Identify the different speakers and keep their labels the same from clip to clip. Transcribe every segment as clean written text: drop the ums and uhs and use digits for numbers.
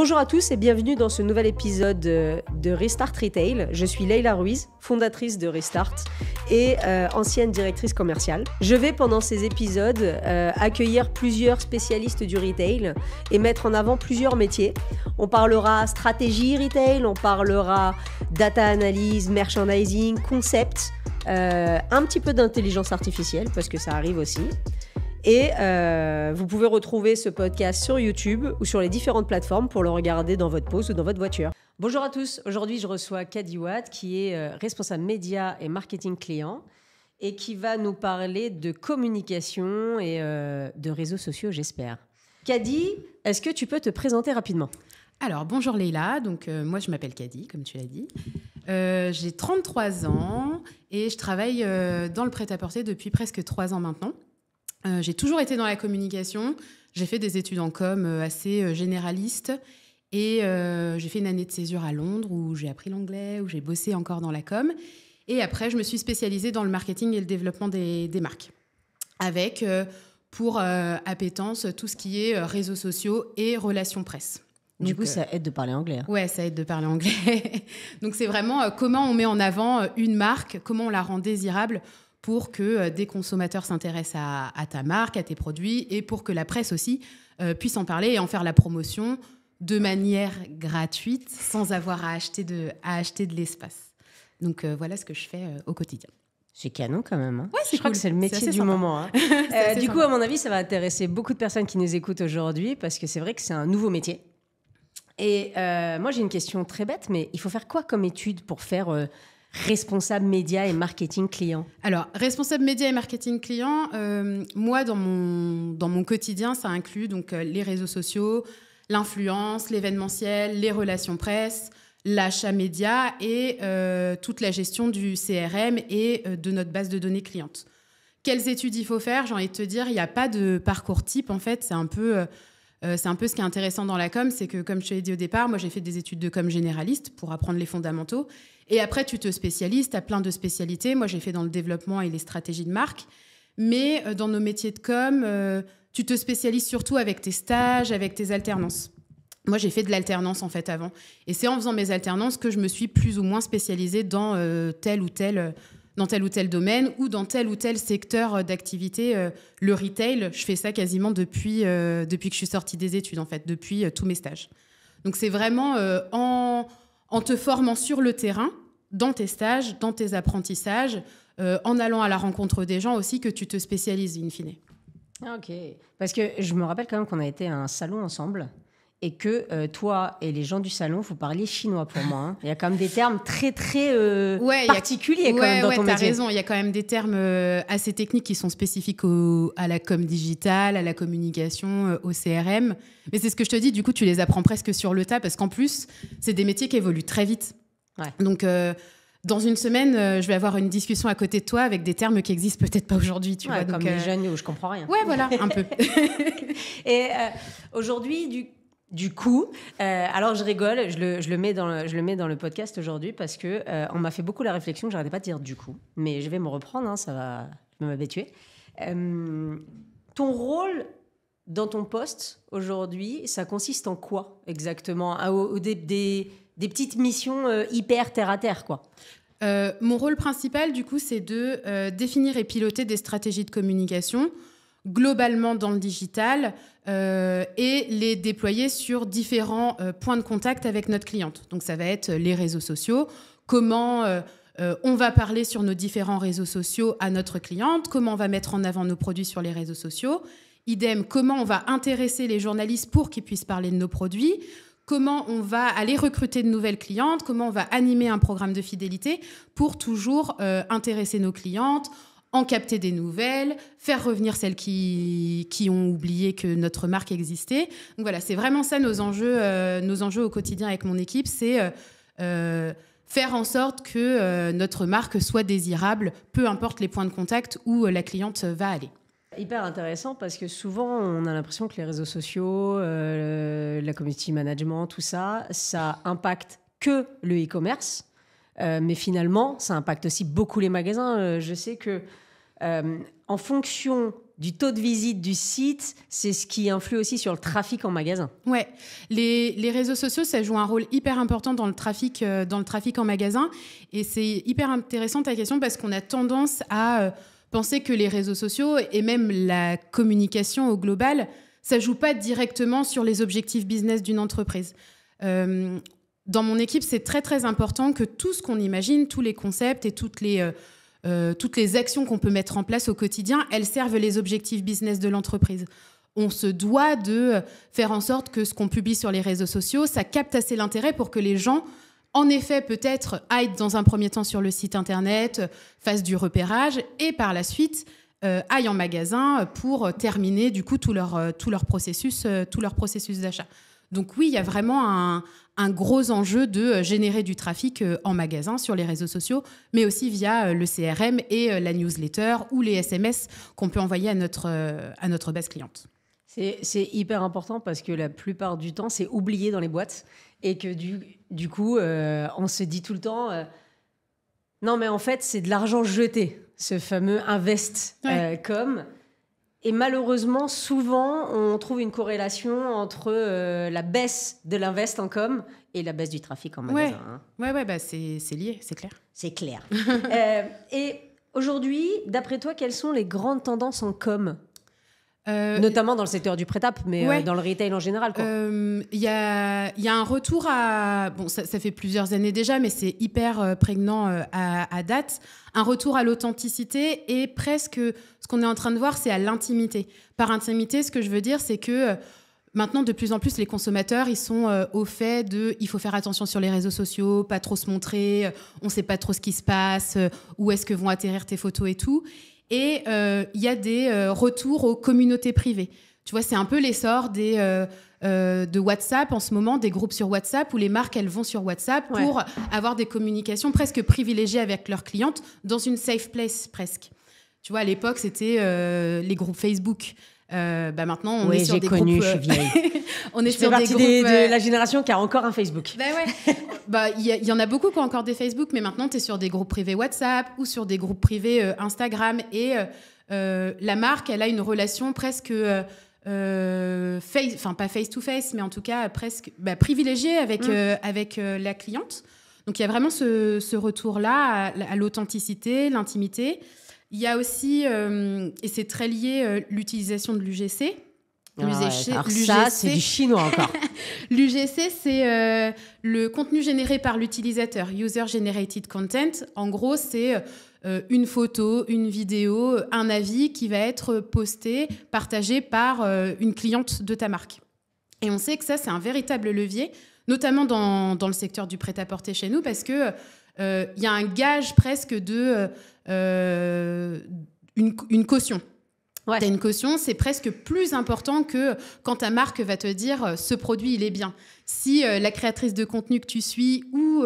Speaker 1: Bonjour à tous et bienvenue dans ce nouvel épisode de Restart Retail. Je suis Leïla Ruiz, fondatrice de Restart et ancienne directrice commerciale. Je vais pendant ces épisodes accueillir plusieurs spécialistes du retail et mettre en avant plusieurs métiers. On parlera stratégie retail, on parlera data analyse, merchandising, concept, un petit peu d'intelligence artificielle parce que ça arrive aussi. Et vous pouvez retrouver ce podcast sur YouTube ou sur les différentes plateformes pour le regarder dans votre pause ou dans votre voiture. Bonjour à tous, aujourd'hui je reçois Kady Watt qui est responsable média et marketing client et qui va nous parler de communication et de réseaux sociaux, j'espère. Kady, est-ce que tu peux te présenter rapidement ?
Speaker 2: Alors, bonjour Leïla, donc moi je m'appelle Kady, comme tu l'as dit. J'ai 33 ans et je travaille dans le prêt-à-porter depuis presque 3 ans maintenant. J'ai toujours été dans la communication. J'ai fait des études en com assez généralistes et j'ai fait une année de césure à Londres où j'ai appris l'anglais, où j'ai bossé encore dans la com. Et après, je me suis spécialisée dans le marketing et le développement des marques avec, pour appétence, tout ce qui est réseaux sociaux et relations presse.
Speaker 1: Du coup, ça aide de parler anglais. Hein.
Speaker 2: Ouais, ça aide de parler anglais. Donc, c'est vraiment comment on met en avant une marque, comment on la rend désirable pour que des consommateurs s'intéressent à ta marque, à tes produits, et pour que la presse aussi puisse en parler et en faire la promotion de manière gratuite, sans avoir à acheter de l'espace. Donc voilà ce que je fais au quotidien.
Speaker 1: C'est canon quand même. Hein.
Speaker 2: Ouais,
Speaker 1: je crois que c'est le métier du moment. Hein. Du coup, à mon avis, ça va intéresser beaucoup de personnes qui nous écoutent aujourd'hui, parce que c'est vrai que c'est un nouveau métier. Et moi, j'ai une question très bête, mais il faut faire quoi comme étude pour faire... responsable média et marketing client?
Speaker 2: Alors, responsable média et marketing client, moi, dans mon quotidien, ça inclut donc, les réseaux sociaux, l'influence, l'événementiel, les relations presse, l'achat média et toute la gestion du CRM et de notre base de données clientes. Quelles études il faut faire? J'ai envie de te dire, il n'y a pas de parcours type. En fait, c'est un peu ce qui est intéressant dans la com, c'est que, comme je te l'ai dit au départ, moi, j'ai fait des études de com généraliste pour apprendre les fondamentaux. Et après, tu te spécialises, tu as plein de spécialités. Moi, j'ai fait dans le développement et les stratégies de marque. Mais dans nos métiers de com, tu te spécialises surtout avec tes stages, avec tes alternances. Moi, j'ai fait de l'alternance, en fait, avant. Et c'est en faisant mes alternances que je me suis plus ou moins spécialisée dans tel ou tel domaine ou dans tel ou tel secteur d'activité. Le retail, je fais ça quasiment depuis que je suis sortie des études, en fait, depuis tous mes stages. Donc, c'est vraiment en te formant sur le terrain, dans tes stages, dans tes apprentissages, en allant à la rencontre des gens aussi, que tu te spécialises in fine.
Speaker 1: Ok. Parce que je me rappelle quand même qu'on a été à un salon ensemble et que toi et les gens du salon, vous parliez chinois pour moi. Hein. Il y a quand même des termes très, très particuliers quand même dans ton métier.
Speaker 2: T'as raison. Il y a quand même des termes assez techniques qui sont spécifiques à la com digitale, à la communication, au CRM. Mais c'est ce que je te dis, du coup, tu les apprends presque sur le tas parce qu'en plus, c'est des métiers qui évoluent très vite. Ouais. Donc, dans une semaine, je vais avoir une discussion à côté de toi avec des termes qui existent peut-être pas aujourd'hui. Tu vois,
Speaker 1: comme
Speaker 2: donc,
Speaker 1: les jeunes où je comprends rien.
Speaker 2: Ouais, voilà, un peu.
Speaker 1: Et aujourd'hui, du coup, alors je rigole, je le mets dans le podcast aujourd'hui parce que on m'a fait beaucoup la réflexion que j'arrêtais pas de dire du coup, mais je vais me reprendre, hein, ça va, je vais m'habituer. Ton rôle dans ton poste aujourd'hui, ça consiste en quoi exactement? Des petites missions hyper terre à terre, quoi.
Speaker 2: Mon rôle principal, du coup, c'est de définir et piloter des stratégies de communication globalement dans le digital et les déployer sur différents points de contact avec notre cliente. Donc, ça va être les réseaux sociaux, comment on va parler sur nos différents réseaux sociaux à notre cliente, comment on va mettre en avant nos produits sur les réseaux sociaux, idem, comment on va intéresser les journalistes pour qu'ils puissent parler de nos produits, comment on va aller recruter de nouvelles clientes, comment on va animer un programme de fidélité pour toujours intéresser nos clientes, en capter des nouvelles, faire revenir celles qui ont oublié que notre marque existait. Donc voilà, c'est vraiment ça nos enjeux au quotidien avec mon équipe, c'est faire en sorte que notre marque soit désirable, peu importe les points de contact où la cliente va aller.
Speaker 1: Hyper intéressant parce que souvent on a l'impression que les réseaux sociaux, la community management, tout ça, ça impacte que le e-commerce, mais finalement ça impacte aussi beaucoup les magasins. Je sais que en fonction du taux de visite du site, c'est ce qui influe aussi sur le trafic en magasin.
Speaker 2: Ouais, les réseaux sociaux, ça joue un rôle hyper important dans le trafic en magasin. Et c'est hyper intéressant ta question parce qu'on a tendance à penser que les réseaux sociaux et même la communication au global, ça joue pas directement sur les objectifs business d'une entreprise. Dans mon équipe, c'est très très important que tout ce qu'on imagine, tous les concepts et toutes les actions qu'on peut mettre en place au quotidien, elles servent les objectifs business de l'entreprise. On se doit de faire en sorte que ce qu'on publie sur les réseaux sociaux, ça capte assez l'intérêt pour que les gens, en effet, peut-être aillent dans un premier temps sur le site internet, fassent du repérage et par la suite aillent en magasin pour terminer du coup tout leur processus d'achat. Donc oui, il y a vraiment un gros enjeu de générer du trafic en magasin sur les réseaux sociaux, mais aussi via le CRM et la newsletter ou les SMS qu'on peut envoyer à notre base cliente.
Speaker 1: C'est hyper important parce que la plupart du temps, c'est oublié dans les boîtes et que du coup, on se dit tout le temps non, mais en fait, c'est de l'argent jeté, ce fameux invest.com. Et malheureusement, souvent, on trouve une corrélation entre la baisse de l'invest en com et la baisse du trafic en magasin.
Speaker 2: Ouais, bah c'est lié, c'est clair.
Speaker 1: C'est clair. Et aujourd'hui, d'après toi, quelles sont les grandes tendances en com ? Notamment dans le secteur du prêt-à-peu, mais dans le retail en général.
Speaker 2: Il y a un retour à... Bon, ça fait plusieurs années déjà, mais c'est hyper prégnant à date. Un retour à l'authenticité et presque ce qu'on est en train de voir, c'est à l'intimité. Par intimité, ce que je veux dire, c'est que maintenant, de plus en plus, les consommateurs, ils sont au fait de... Il faut faire attention sur les réseaux sociaux, pas trop se montrer, on ne sait pas trop ce qui se passe, où est-ce que vont atterrir tes photos et tout. Et il y a des retours aux communautés privées. Tu vois, c'est un peu l'essor de WhatsApp en ce moment, des groupes sur WhatsApp où les marques, elles vont sur WhatsApp pour avoir des communications presque privilégiées avec leurs clientes dans une safe place presque. Tu vois, à l'époque, c'était les groupes Facebook. Maintenant, on est sur des groupes...
Speaker 1: je suis vieille.
Speaker 2: On est
Speaker 1: je
Speaker 2: sur
Speaker 1: fais
Speaker 2: des
Speaker 1: partie
Speaker 2: groupes
Speaker 1: de la génération qui a encore un Facebook.
Speaker 2: Il y en a beaucoup qui ont encore des Facebook, mais maintenant, tu es sur des groupes privés WhatsApp ou sur des groupes privés Instagram. Et la marque, elle a une relation presque... pas face-to-face, mais en tout cas presque privilégiée avec la cliente. Donc, il y a vraiment ce retour-là à l'authenticité, l'intimité. Il y a aussi, et c'est très lié, l'utilisation de l'UGC.
Speaker 1: Ça, c'est du chinois encore.
Speaker 2: L'UGC, c'est le contenu généré par l'utilisateur, User Generated Content. En gros, c'est une photo, une vidéo, un avis qui va être posté, partagé par une cliente de ta marque. Et on sait que ça, c'est un véritable levier, notamment dans le secteur du prêt-à-porter chez nous, parce que y a un gage presque de une caution. Ouais. T'as une caution, c'est presque plus important que quand ta marque va te dire ce produit, il est bien. Si la créatrice de contenu que tu suis ou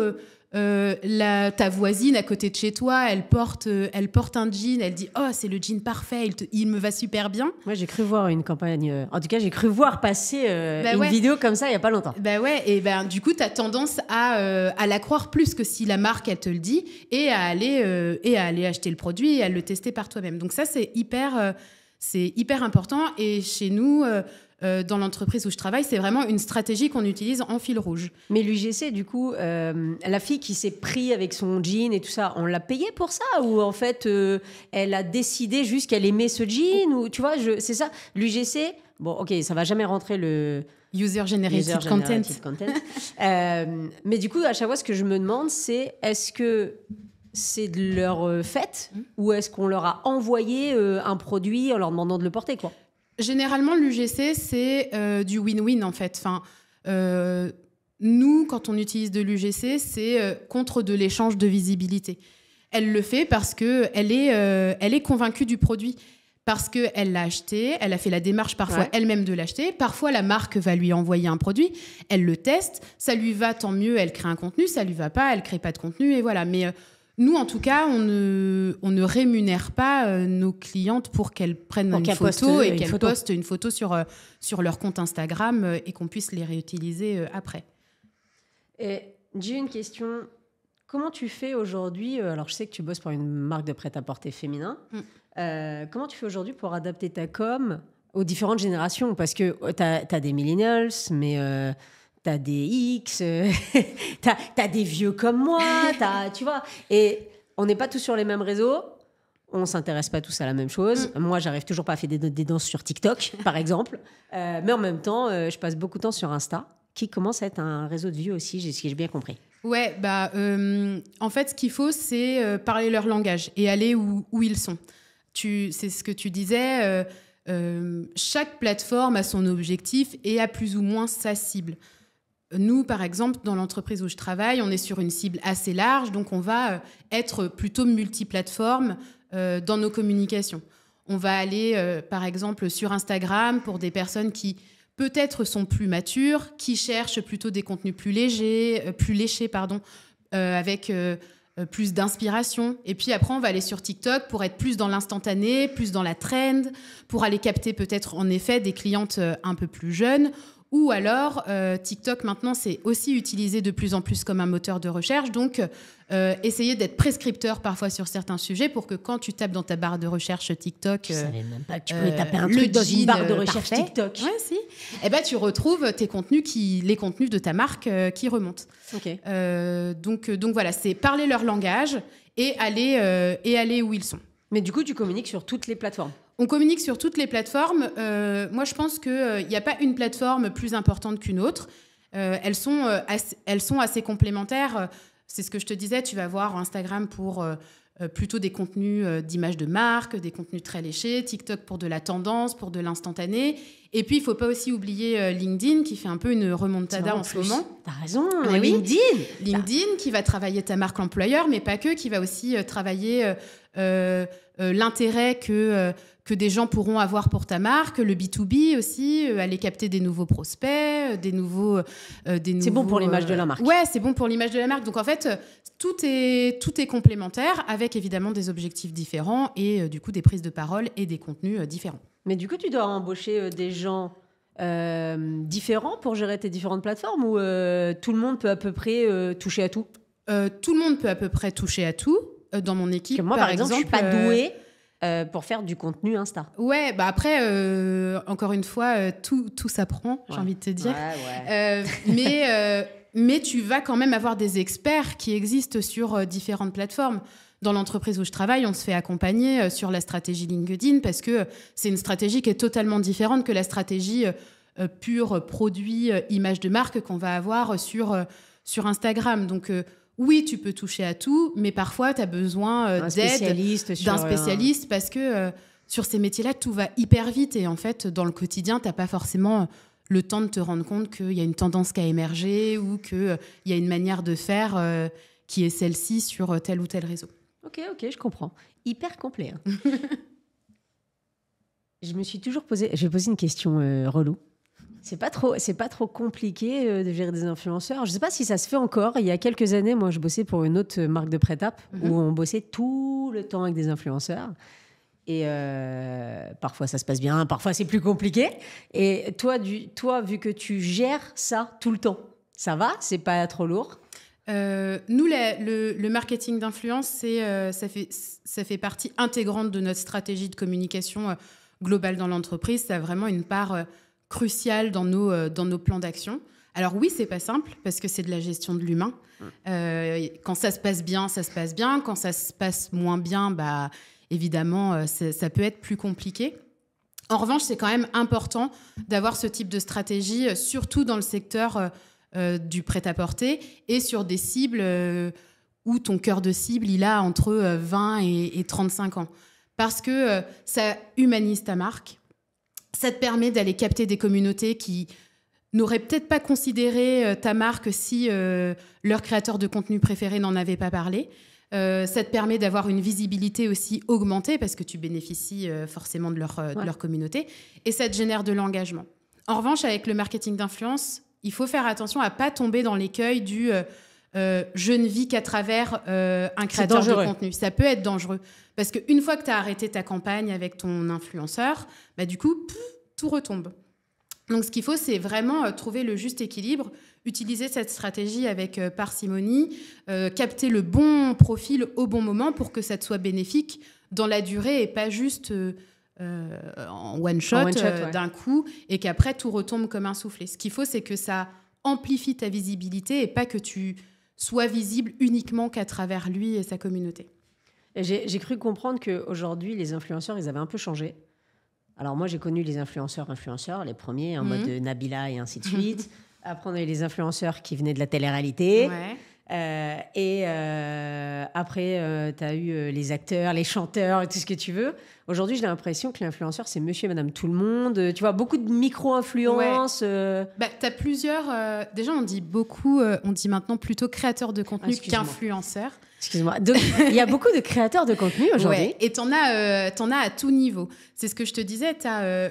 Speaker 2: ta voisine à côté de chez toi, elle porte un jean, elle dit « Oh, c'est le jean parfait, il me va super bien ».
Speaker 1: Moi, j'ai cru voir une campagne... en tout cas, j'ai cru voir passer une vidéo comme ça il n'y a pas longtemps.
Speaker 2: Et du coup, tu as tendance à la croire plus que si la marque, elle te le dit, et à aller acheter le produit et à le tester par toi-même. Donc ça, c'est hyper important. Et chez nous... dans l'entreprise où je travaille, c'est vraiment une stratégie qu'on utilise en fil rouge.
Speaker 1: Mais l'UGC, du coup, la fille qui s'est pris avec son jean et tout ça, on l'a payée pour ça? Ou en fait, elle a décidé juste qu'elle aimait ce jean? Ou, tu vois, c'est ça. L'UGC, bon, ok, ça va jamais rentrer le...
Speaker 2: User Generated Content.
Speaker 1: Mais du coup, à chaque fois, ce que je me demande, c'est est-ce que c'est de leur fait ou est-ce qu'on leur a envoyé un produit en leur demandant de le porter, quoi?
Speaker 2: Généralement, l'UGC, c'est du win-win, en fait. Nous, quand on utilise de l'UGC, c'est contre de l'échange de visibilité. Elle le fait parce qu'elle est convaincue du produit, parce qu'elle l'a acheté, elle a fait la démarche parfois elle-même de l'acheter. Parfois, la marque va lui envoyer un produit, elle le teste, ça lui va, tant mieux, elle crée un contenu, ça lui va pas, elle crée pas de contenu, et voilà. Mais... nous, en tout cas, on ne rémunère pas nos clientes pour qu'elles prennent une photo et qu'elles postent une photo sur leur compte Instagram et qu'on puisse les réutiliser après.
Speaker 1: Et j'ai une question Comment tu fais aujourd'hui, alors je sais que tu bosses pour une marque de prêt-à-porter féminin, comment tu fais aujourd'hui pour adapter ta com aux différentes générations? Parce que tu as des millennials, mais tu as des X, tu as des vieux comme moi, tu vois. Et on n'est pas tous sur les mêmes réseaux, on ne s'intéresse pas tous à la même chose. Moi, j'arrive toujours pas à faire des danses sur TikTok, par exemple. Mais en même temps, je passe beaucoup de temps sur Insta, qui commence à être un réseau de vieux aussi, si j'ai bien compris.
Speaker 2: Ouais, en fait, ce qu'il faut, c'est parler leur langage et aller où ils sont. C'est ce que tu disais, chaque plateforme a son objectif et a plus ou moins sa cible. Nous, par exemple, dans l'entreprise où je travaille, on est sur une cible assez large, donc on va être plutôt multiplateforme dans nos communications. On va aller, par exemple, sur Instagram pour des personnes qui peut-être sont plus matures, qui cherchent plutôt des contenus plus léchés, avec plus d'inspiration. Et puis après, on va aller sur TikTok pour être plus dans l'instantané, plus dans la trend, pour aller capter peut-être en effet des clientes un peu plus jeunes. Ou alors, TikTok, maintenant, c'est aussi utilisé de plus en plus comme un moteur de recherche. Donc, essayer d'être prescripteur parfois sur certains sujets pour que quand tu tapes dans ta barre de recherche TikTok...
Speaker 1: Je savais même pas que tu pouvais taper un truc dans une barre de recherche TikTok.
Speaker 2: Ouais, si. Eh ben, tu retrouves les contenus de ta marque qui remontent.
Speaker 1: Okay.
Speaker 2: Donc voilà, c'est parler leur langage et aller où ils sont.
Speaker 1: Mais du coup, tu communiques sur toutes les plateformes?
Speaker 2: On communique sur toutes les plateformes. Moi, je pense qu'il n'y a pas une plateforme plus importante qu'une autre. Elles sont assez complémentaires. C'est ce que je te disais. Tu vas voir Instagram pour plutôt des contenus d'images de marque, des contenus très léchés. TikTok pour de la tendance, pour de l'instantané. Et puis, il ne faut pas aussi oublier LinkedIn qui fait un peu une remontada en ce moment.
Speaker 1: T'as raison,
Speaker 2: oui.
Speaker 1: LinkedIn
Speaker 2: qui va travailler ta marque employeur, mais pas que, qui va aussi travailler l'intérêt que des gens pourront avoir pour ta marque, le B2B aussi, aller capter des nouveaux prospects, des nouveaux...
Speaker 1: C'est bon pour l'image de la marque.
Speaker 2: Ouais, c'est bon pour l'image de la marque. Donc en fait, tout est complémentaire avec évidemment des objectifs différents et du coup des prises de parole et des contenus différents.
Speaker 1: Mais du coup, tu dois embaucher des gens différents pour gérer tes différentes plateformes ou tout le monde peut à peu près toucher à tout?
Speaker 2: Tout le monde peut à peu près toucher à tout dans mon équipe.
Speaker 1: Moi, par exemple, je suis pas douée pour faire du contenu Insta.
Speaker 2: Ouais, après, encore une fois, tout s'apprend, j'ai envie de te dire. Ouais. Mais tu vas quand même avoir des experts qui existent sur différentes plateformes. Dans l'entreprise où je travaille, on se fait accompagner sur la stratégie LinkedIn parce que c'est une stratégie qui est totalement différente que la stratégie pure produit, image de marque qu'on va avoir sur Instagram. Donc, oui, tu peux toucher à tout, mais parfois, tu as besoin d'un spécialiste parce que sur ces métiers-là, tout va hyper vite. Et en fait, dans le quotidien, tu n'as pas forcément le temps de te rendre compte qu'il y a une tendance qui a émergé ou qu'il y a une manière de faire qui est celle-ci sur tel ou tel réseau.
Speaker 1: Ok, je comprends. Hyper complet. Hein. Je me suis toujours posé... Je vais poser une question relou. C'est pas trop compliqué de gérer des influenceurs. Je sais pas si ça se fait encore. Il y a quelques années, moi, je bossais pour une autre marque de prêt-à-porter où on bossait tout le temps avec des influenceurs. Et parfois, ça se passe bien. Parfois, c'est plus compliqué. Et toi, vu que tu gères ça tout le temps, ça va? C'est pas trop lourd?
Speaker 2: Nous, le marketing d'influence, ça fait partie intégrante de notre stratégie de communication globale dans l'entreprise. Ça a vraiment une part cruciale dans nos plans d'action. Alors oui, c'est pas simple parce que c'est de la gestion de l'humain. Quand ça se passe bien, ça se passe bien. Quand ça se passe moins bien, évidemment, ça peut être plus compliqué. En revanche, c'est quand même important d'avoir ce type de stratégie, surtout dans le secteur du prêt-à-porter et sur des cibles où ton cœur de cible, il a entre 20 et 35 ans. Parce que ça humanise ta marque, ça te permet d'aller capter des communautés qui n'auraient peut-être pas considéré ta marque si leur créateur de contenu préféré n'en avait pas parlé. Ça te permet d'avoir une visibilité aussi augmentée parce que tu bénéficies forcément de leur communauté et ça te génère de l'engagement. En revanche, avec le marketing d'influence, il faut faire attention à ne pas tomber dans l'écueil du je ne vis qu'à travers un créateur de contenu. Ça peut être dangereux. Parce qu'une fois que tu as arrêté ta campagne avec ton influenceur, du coup, tout retombe. Donc, ce qu'il faut, c'est vraiment trouver le juste équilibre, utiliser cette stratégie avec parcimonie, capter le bon profil au bon moment pour que ça te soit bénéfique dans la durée et pas juste en one shot, d'un coup, et qu'après, tout retombe comme un soufflé. Ce qu'il faut, c'est que ça amplifie ta visibilité et pas que tu sois visible uniquement qu'à travers lui et sa communauté.
Speaker 1: J'ai cru comprendre qu'aujourd'hui, les influenceurs, ils avaient un peu changé. Alors moi, j'ai connu les influenceurs, les premiers, en mode Nabila et ainsi de suite. Après, on a eu les influenceurs qui venaient de la télé-réalité. Après, tu as eu les acteurs, les chanteurs et tout ce que tu veux. Aujourd'hui, j'ai l'impression que l'influenceur, c'est monsieur et madame tout le monde. Tu vois, beaucoup de micro-influences.
Speaker 2: Tu as plusieurs... déjà, on dit maintenant plutôt créateur de contenu qu'influenceur.
Speaker 1: Excuse-moi. Donc, il y a beaucoup de créateurs de contenu aujourd'hui.
Speaker 2: Ouais, et t'en as à tout niveau. C'est ce que je te disais.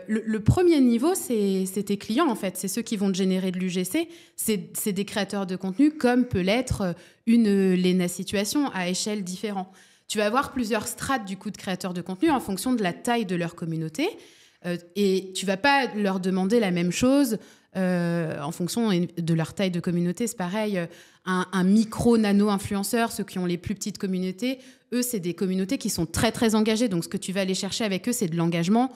Speaker 2: Le premier niveau, c'est tes clients, en fait. C'est ceux qui vont te générer de l'UGC. C'est des créateurs de contenu, comme peut l'être une Léna Situation à échelle différente. Tu vas avoir plusieurs strates du coup de créateurs de contenu en fonction de la taille de leur communauté. Et tu vas pas leur demander la même chose en fonction de leur taille de communauté. C'est pareil, un micro-nano-influenceur, ceux qui ont les plus petites communautés, eux, c'est des communautés qui sont très, très engagées. Donc, ce que tu vas aller chercher avec eux, c'est de l'engagement.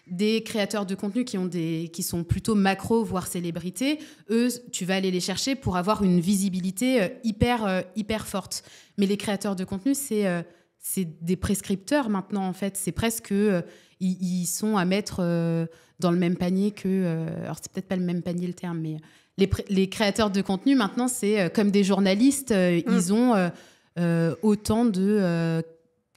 Speaker 2: Des créateurs de contenu qui sont plutôt macro, voire célébrités, eux, tu vas aller les chercher pour avoir une visibilité hyper forte. Mais les créateurs de contenu, c'est des prescripteurs maintenant, en fait. C'est presque... ils sont à mettre dans le même panier que... alors, c'est peut-être pas le même panier, le terme, mais les créateurs de contenu, maintenant, c'est comme des journalistes. Ils ont autant de...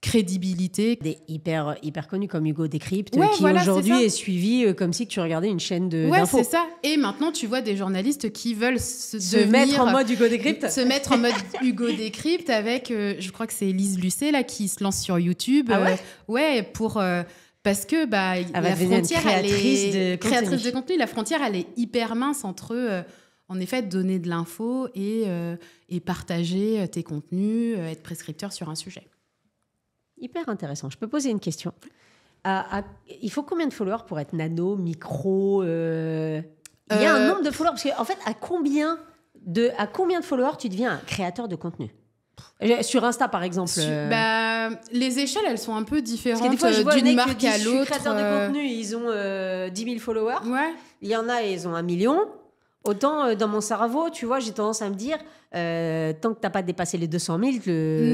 Speaker 2: crédibilité.
Speaker 1: Des hyper connus comme Hugo Décrypte, qui aujourd'hui est suivi comme si tu regardais une chaîne d'infos.
Speaker 2: Ouais, c'est ça. Et maintenant, tu vois des journalistes qui veulent se
Speaker 1: mettre en mode Hugo Décrypte.
Speaker 2: Se mettre en mode Hugo Décrypte avec, je crois que c'est Élise Lucet là, qui se lance sur YouTube. Pour... parce que la frontière, créatrice de contenu, la frontière, elle est hyper mince entre... en effet, donner de l'info et partager tes contenus, être prescripteur sur un sujet.
Speaker 1: Hyper intéressant. Je peux poser une question. Il faut combien de followers pour être nano, micro Il y a un nombre de followers parce qu'en fait, à combien de followers tu deviens un créateur de contenu? Sur Insta, par exemple.
Speaker 2: Les échelles, elles sont un peu différentes
Speaker 1: d'une
Speaker 2: marque à l'autre.
Speaker 1: Les créateurs de contenu, ils ont 10 000 followers.
Speaker 2: Ouais.
Speaker 1: Il y en a, ils ont 1 million. Autant dans mon cerveau, tu vois, j'ai tendance à me dire, tant que tu n'as pas dépassé les 200 000...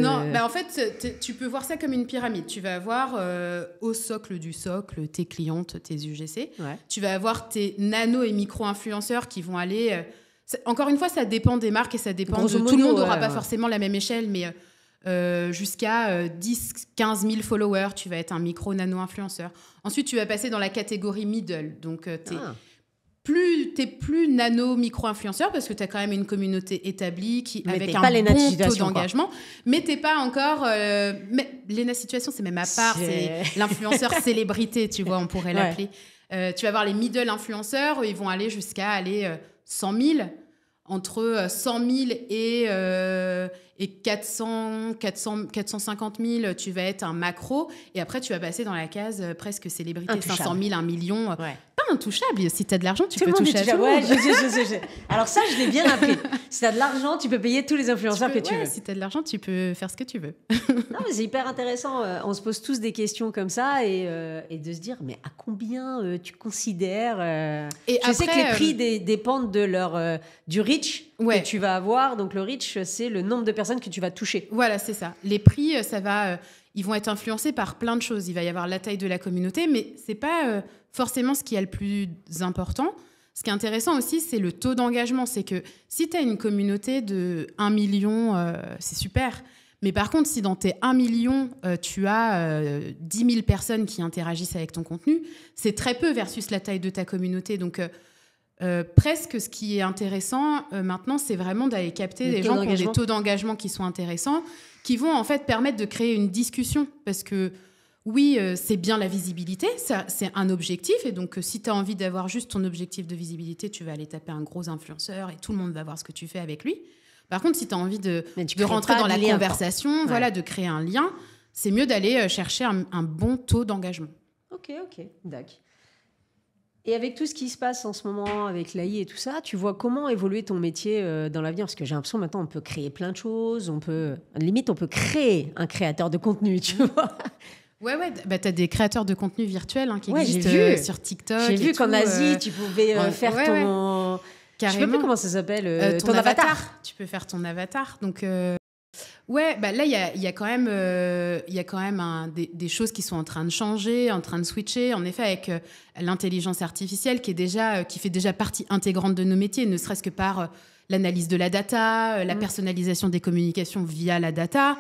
Speaker 2: Non, en fait, tu peux voir ça comme une pyramide. Tu vas avoir au socle du socle tes clientes, tes UGC. Ouais. Tu vas avoir tes nano- et micro-influenceurs qui vont aller... encore une fois, ça dépend des marques et ça dépend de... Tout le monde n'aura pas forcément la même échelle, mais jusqu'à 10 15 000 followers, tu vas être un micro-nano-influenceur. Ensuite, tu vas passer dans la catégorie middle. Donc, t'es plus nano-micro-influenceur parce que tu as quand même une communauté établie avec un bon taux d'engagement. Mais t'es pas encore... mais Léna Situation, c'est même à part. C'est l'influenceur célébrité, tu vois, on pourrait l'appeler. Tu vas avoir les middle influenceurs, ils vont aller jusqu'à 100 000. Entre 100 000 et 450 000, tu vas être un macro. Et après, tu vas passer dans la case presque célébrité. 500 000, 1 million. Ouais. Pas intouchable. Si tu as de l'argent, tu peux toucher à tout.
Speaker 1: Ouais, alors ça, je l'ai bien appris. Si tu as de l'argent, tu peux payer tous les influenceurs que tu veux.
Speaker 2: Si tu as de l'argent, tu peux faire ce que tu veux.
Speaker 1: Non, mais c'est hyper intéressant. On se pose tous des questions comme ça et de se dire, mais à combien tu considères Je sais que les prix dépendent de du reach que tu vas avoir. Donc le reach, c'est le nombre de personnes que tu vas toucher.
Speaker 2: Voilà, c'est ça. Les prix, ils vont être influencés par plein de choses. Il va y avoir la taille de la communauté, mais c'est pas forcément ce qui est le plus important. Ce qui est intéressant aussi, c'est le taux d'engagement. C'est que si tu as une communauté de 1 million, c'est super. Mais par contre, si dans tes 1 million, tu as 10 000 personnes qui interagissent avec ton contenu, c'est très peu versus la taille de ta communauté. Donc, presque ce qui est intéressant maintenant, c'est vraiment d'aller capter des gens qui ont des taux d'engagement qui sont intéressants, qui vont en fait permettre de créer une discussion. Parce que oui, c'est bien la visibilité, ça, c'est un objectif. Et donc, si tu as envie d'avoir juste ton objectif de visibilité, tu vas aller taper un gros influenceur et tout le monde va voir ce que tu fais avec lui. Par contre, si tu as envie de rentrer dans la conversation, de créer un lien, c'est mieux d'aller chercher un bon taux d'engagement.
Speaker 1: Ok, d'accord. Et avec tout ce qui se passe en ce moment avec l'AI et tout ça, tu vois comment évoluer ton métier dans l'avenir? Parce que j'ai l'impression maintenant on peut créer plein de choses, on peut créer un créateur de contenu, tu vois.
Speaker 2: Ouais, bah, tu as des créateurs de contenu virtuels qui existent sur TikTok.
Speaker 1: J'ai vu qu'en Asie, tu pouvais faire ton...
Speaker 2: Ouais.
Speaker 1: Je sais plus comment ça s'appelle. Ton avatar.
Speaker 2: Tu peux faire ton avatar. Donc, bah, là, il y a quand même des choses qui sont en train de changer, en train de switcher. En effet, avec l'intelligence artificielle qui fait déjà partie intégrante de nos métiers, ne serait-ce que par l'analyse de la data, la personnalisation des communications via la data.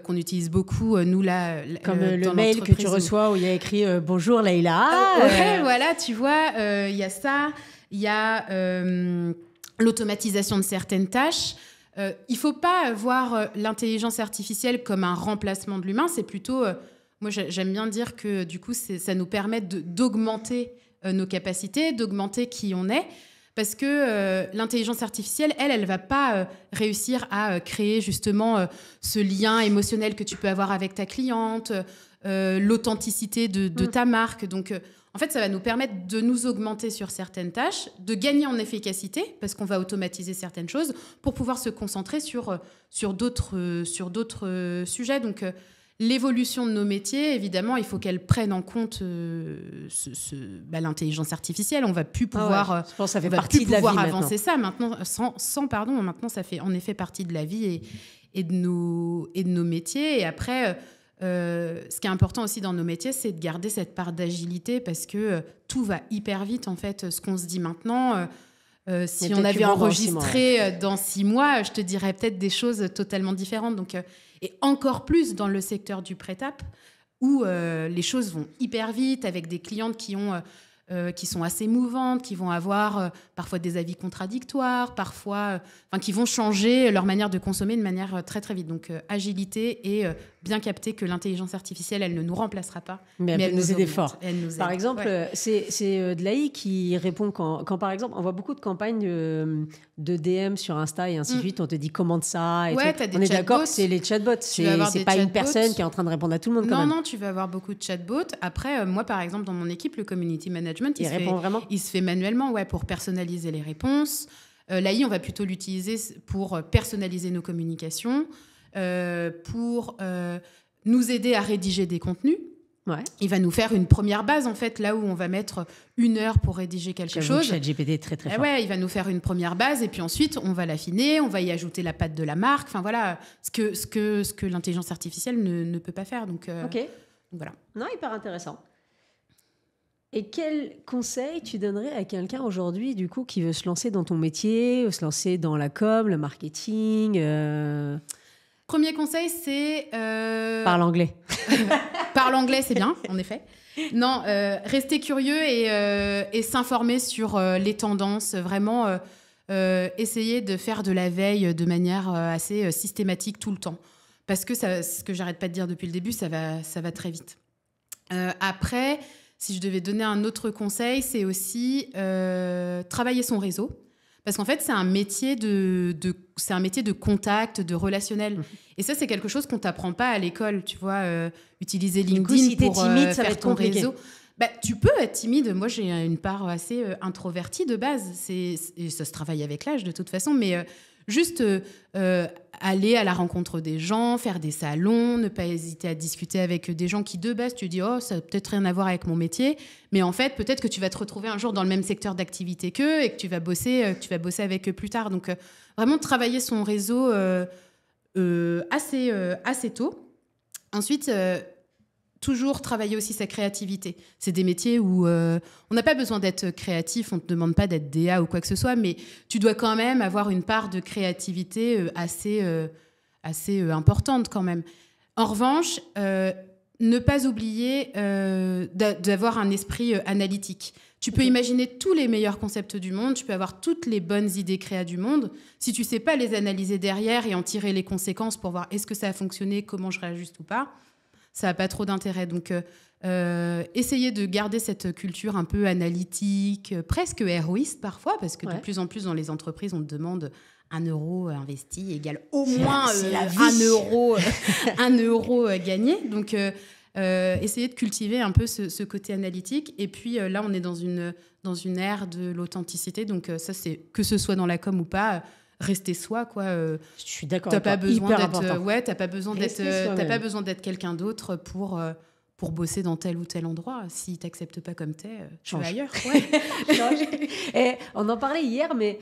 Speaker 2: Qu'on utilise beaucoup, nous, là.
Speaker 1: Comme le mail que tu reçois où il y a écrit « Bonjour Leïla ».
Speaker 2: Ouais, voilà, tu vois, il y a ça. Il y a l'automatisation de certaines tâches. Il ne faut pas voir l'intelligence artificielle comme un remplacement de l'humain. C'est plutôt... moi, j'aime bien dire que, du coup, ça nous permet d'augmenter nos capacités, d'augmenter qui on est. Parce que l'intelligence artificielle, elle va pas réussir à créer justement ce lien émotionnel que tu peux avoir avec ta cliente, l'authenticité de ta marque. Donc, en fait, ça va nous permettre de nous augmenter sur certaines tâches, de gagner en efficacité, parce qu'on va automatiser certaines choses, pour pouvoir se concentrer sur d'autres sujets. Donc, l'évolution de nos métiers, évidemment, il faut qu'elle prenne en compte l'intelligence artificielle. On va plus pouvoir,
Speaker 1: je pense que ça fait partie de la vie
Speaker 2: avancer
Speaker 1: maintenant.
Speaker 2: Ça maintenant. Maintenant, ça fait en effet partie de la vie et de nos métiers. Et après, ce qui est important aussi dans nos métiers, c'est de garder cette part d'agilité parce que tout va hyper vite. En fait, ce qu'on se dit maintenant, si on avait enregistré dans 6 mois, je te dirais peut-être des choses totalement différentes. Donc, et encore plus dans le secteur du prêt-à-porter, où les choses vont hyper vite, avec des clientes qui sont assez mouvantes, qui vont avoir parfois des avis contradictoires, qui vont changer leur manière de consommer de manière très très vite. Donc agilité et bien capter que l'intelligence artificielle, elle ne nous remplacera pas.
Speaker 1: Mais elle peut nous aider fort. Par exemple,
Speaker 2: ouais.
Speaker 1: c'est de l'AI qui répond quand par exemple, on voit beaucoup de campagnes de DM sur Insta et ainsi de suite, on te dit commande ça. Et on est d'accord que c'est les chatbots. C'est pas une personne qui est en train de répondre à tout le monde quand même.
Speaker 2: Non, tu vas avoir beaucoup de chatbots. Après, moi par exemple, dans mon équipe, le community management, il se fait manuellement pour personnaliser les réponses. L'AI, on va plutôt l'utiliser pour personnaliser nos communications, pour nous aider à rédiger des contenus.
Speaker 1: Ouais.
Speaker 2: Il va nous faire une première base, en fait, là où on va mettre 1 heure pour rédiger quelque chose.
Speaker 1: ChatGPT est très, très fort.
Speaker 2: Ouais, il va nous faire une première base et puis ensuite, on va l'affiner, on va y ajouter la patte de la marque. Enfin, voilà, ce que l'intelligence artificielle ne peut pas faire. Donc, voilà.
Speaker 1: Non, hyper intéressant. Et quel conseil tu donnerais à quelqu'un aujourd'hui, du coup, qui veut se lancer dans ton métier, se lancer dans la com, le marketing
Speaker 2: Premier conseil, c'est...
Speaker 1: Parle anglais.
Speaker 2: Parle anglais, c'est bien, en effet. Non, rester curieux et s'informer sur les tendances. Vraiment, essayer de faire de la veille de manière assez systématique tout le temps. Parce que ce que j'arrête pas de dire depuis le début, ça va très vite. Après, si je devais donner un autre conseil, c'est aussi travailler son réseau. Parce qu'en fait, c'est un métier de contact, de relationnel. Et ça, c'est quelque chose qu'on t'apprend pas à l'école, tu vois. Utiliser LinkedIn pour timide, ça faire ton réseau. Bah, tu peux être timide. Moi, j'ai une part assez introvertie de base. Et ça se travaille avec l'âge, de toute façon. Mais juste aller à la rencontre des gens, faire des salons, ne pas hésiter à discuter avec des gens qui, de base, tu dis « Oh, ça n'a peut-être rien à voir avec mon métier ». Mais en fait, peut-être que tu vas te retrouver un jour dans le même secteur d'activité qu'eux et que tu vas bosser avec eux plus tard. Donc, vraiment travailler son réseau assez tôt. Ensuite, toujours travailler aussi sa créativité. C'est des métiers où on n'a pas besoin d'être créatif, on ne te demande pas d'être DA ou quoi que ce soit, mais tu dois quand même avoir une part de créativité assez importante quand même. En revanche, ne pas oublier d'avoir un esprit analytique. Tu peux imaginer tous les meilleurs concepts du monde, tu peux avoir toutes les bonnes idées créa du monde. Si tu ne sais pas les analyser derrière et en tirer les conséquences pour voir est-ce que ça a fonctionné, comment je réajuste ou pas, ça n'a pas trop d'intérêt. Donc, essayer de garder cette culture un peu analytique, presque héroïste parfois, parce que de plus en plus dans les entreprises, on te demande 1 euro investi égale au moins 1 euro gagné. Donc, essayer de cultiver un peu ce côté analytique. Et puis là, on est dans une ère de l'authenticité. Donc ça, c'est que ce soit dans la com ou pas, rester soi, quoi.
Speaker 1: Je suis d'accord.
Speaker 2: T'as pas besoin d'être, t'as pas
Speaker 1: Rester
Speaker 2: besoin d'être quelqu'un d'autre pour bosser dans tel ou tel endroit. Si t'acceptes pas comme t'es, tu vas ailleurs. Ouais.
Speaker 1: Et on en parlait hier, mais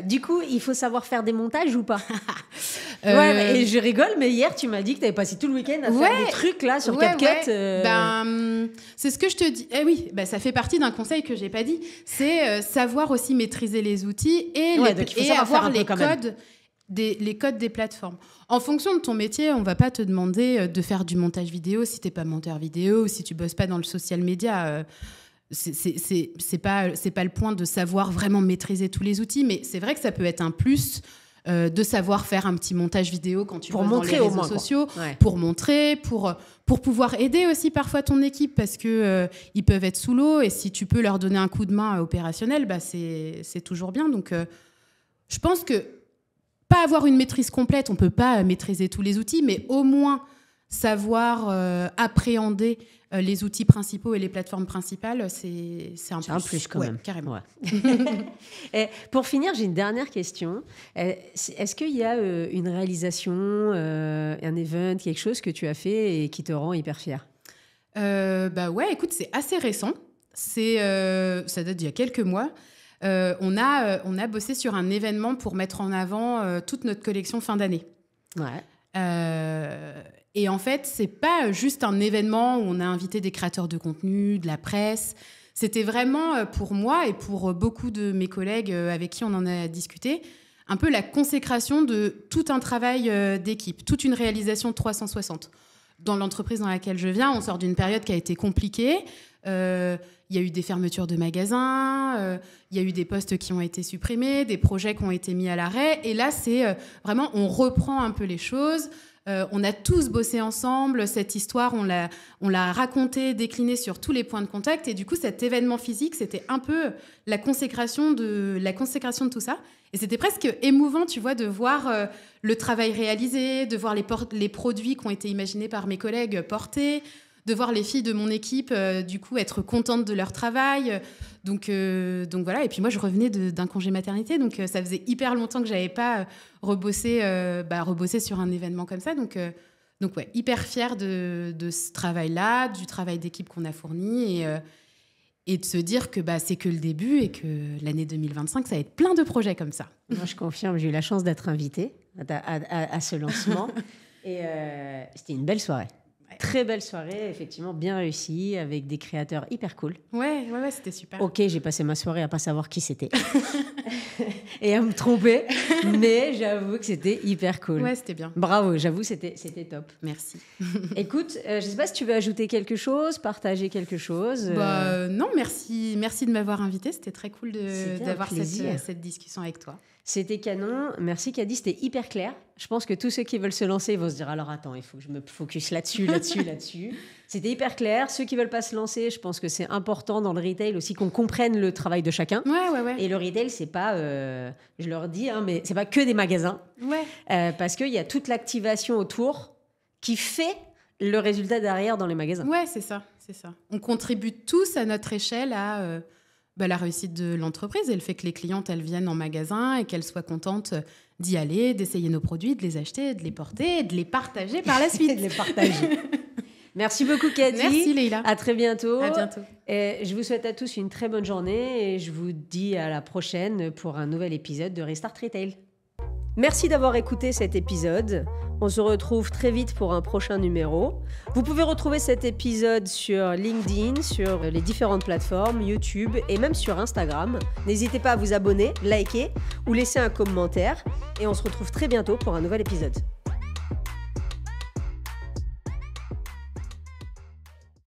Speaker 1: du coup, il faut savoir faire des montages ou pas? Ouais, et je rigole, mais hier, tu m'as dit que t'avais passé tout le week-end à faire des trucs là sur CapCut.
Speaker 2: C'est ce que je te dis. Eh oui, ça fait partie d'un conseil que j'ai pas dit. C'est savoir aussi maîtriser les outils et avoir les codes. Les codes des plateformes. En fonction de ton métier, on va pas te demander de faire du montage vidéo si t'es pas monteur vidéo ou si tu bosses pas dans le social media. C'est pas le point de savoir vraiment maîtriser tous les outils, mais c'est vrai que ça peut être un plus de savoir faire un petit montage vidéo quand tu bosses dans les réseaux sociaux, pour montrer, pour pouvoir aider aussi parfois ton équipe parce que ils peuvent être sous l'eau et si tu peux leur donner un coup de main opérationnel, c'est toujours bien. Donc je pense que pas avoir une maîtrise complète, on peut pas maîtriser tous les outils, mais au moins savoir appréhender les outils principaux et les plateformes principales, c'est un plus quand même. Carrément.
Speaker 1: Ouais. Et pour finir, j'ai une dernière question. Est-ce qu'il y a une réalisation, un event, quelque chose que tu as fait et qui te rend hyper fière?
Speaker 2: Ouais, écoute, c'est assez récent. Ça date d'il y a quelques mois. On a bossé sur un événement pour mettre en avant toute notre collection fin d'année.
Speaker 1: Ouais.
Speaker 2: Et en fait, c'est pas juste un événement où on a invité des créateurs de contenu, de la presse. C'était vraiment pour moi et pour beaucoup de mes collègues avec qui on en a discuté, un peu la consécration de tout un travail d'équipe, toute une réalisation 360. Dans l'entreprise dans laquelle je viens, on sort d'une période qui a été compliquée. Il y a eu des fermetures de magasins, il y a eu des postes qui ont été supprimés, des projets qui ont été mis à l'arrêt. Et là, c'est vraiment, on reprend un peu les choses. On a tous bossé ensemble. Cette histoire, on l'a racontée, déclinée sur tous les points de contact. Et du coup, cet événement physique, c'était un peu la consécration de tout ça. Et c'était presque émouvant, tu vois, de voir le travail réalisé, de voir les produits qui ont été imaginés par mes collègues portés, de voir les filles de mon équipe, du coup, être contentes de leur travail. Donc voilà. Et puis moi, je revenais d'un congé maternité. Donc, ça faisait hyper longtemps que je n'avais pas rebossé sur un événement comme ça. Donc ouais, hyper fière de ce travail-là, du travail d'équipe qu'on a fourni et de se dire que c'est que le début et que l'année 2025, ça va être plein de projets comme ça.
Speaker 1: Moi, je confirme, j'ai eu la chance d'être invitée à ce lancement. Et c'était une belle soirée. Très belle soirée, effectivement, bien réussie, avec des créateurs hyper cool.
Speaker 2: Ouais, c'était super.
Speaker 1: Ok, j'ai passé ma soirée à pas savoir qui c'était et à me tromper, mais j'avoue que c'était hyper cool.
Speaker 2: Ouais, c'était bien.
Speaker 1: Bravo, j'avoue, c'était top.
Speaker 2: Merci.
Speaker 1: Écoute, je sais pas si tu veux ajouter quelque chose, partager quelque chose.
Speaker 2: Non, merci de m'avoir invitée. C'était très cool d'avoir cette discussion avec toi.
Speaker 1: C'était canon. Merci Caddy, c'était hyper clair. Je pense que tous ceux qui veulent se lancer vont se dire alors attends, il faut que je me focus là-dessus. C'était hyper clair. Ceux qui veulent pas se lancer, je pense que c'est important dans le retail aussi qu'on comprenne le travail de chacun.
Speaker 2: Ouais.
Speaker 1: Et le retail, c'est pas, je leur dis, mais c'est pas que des magasins.
Speaker 2: Ouais.
Speaker 1: Parce qu'il y a toute l'activation autour qui fait le résultat derrière dans les magasins.
Speaker 2: Ouais, c'est ça. On contribue tous à notre échelle à la réussite de l'entreprise et le fait que les clientes, elles viennent en magasin et qu'elles soient contentes d'y aller, d'essayer nos produits, de les acheter, de les porter et de les partager par la suite.
Speaker 1: De les partager. Merci beaucoup, Caddy.
Speaker 2: Merci, Leïla.
Speaker 1: À très bientôt.
Speaker 2: À bientôt.
Speaker 1: Et je vous souhaite à tous une très bonne journée et je vous dis à la prochaine pour un nouvel épisode de Restart Retail. Merci d'avoir écouté cet épisode. On se retrouve très vite pour un prochain numéro. Vous pouvez retrouver cet épisode sur LinkedIn, sur les différentes plateformes, YouTube et même sur Instagram. N'hésitez pas à vous abonner, liker ou laisser un commentaire. Et on se retrouve très bientôt pour un nouvel épisode.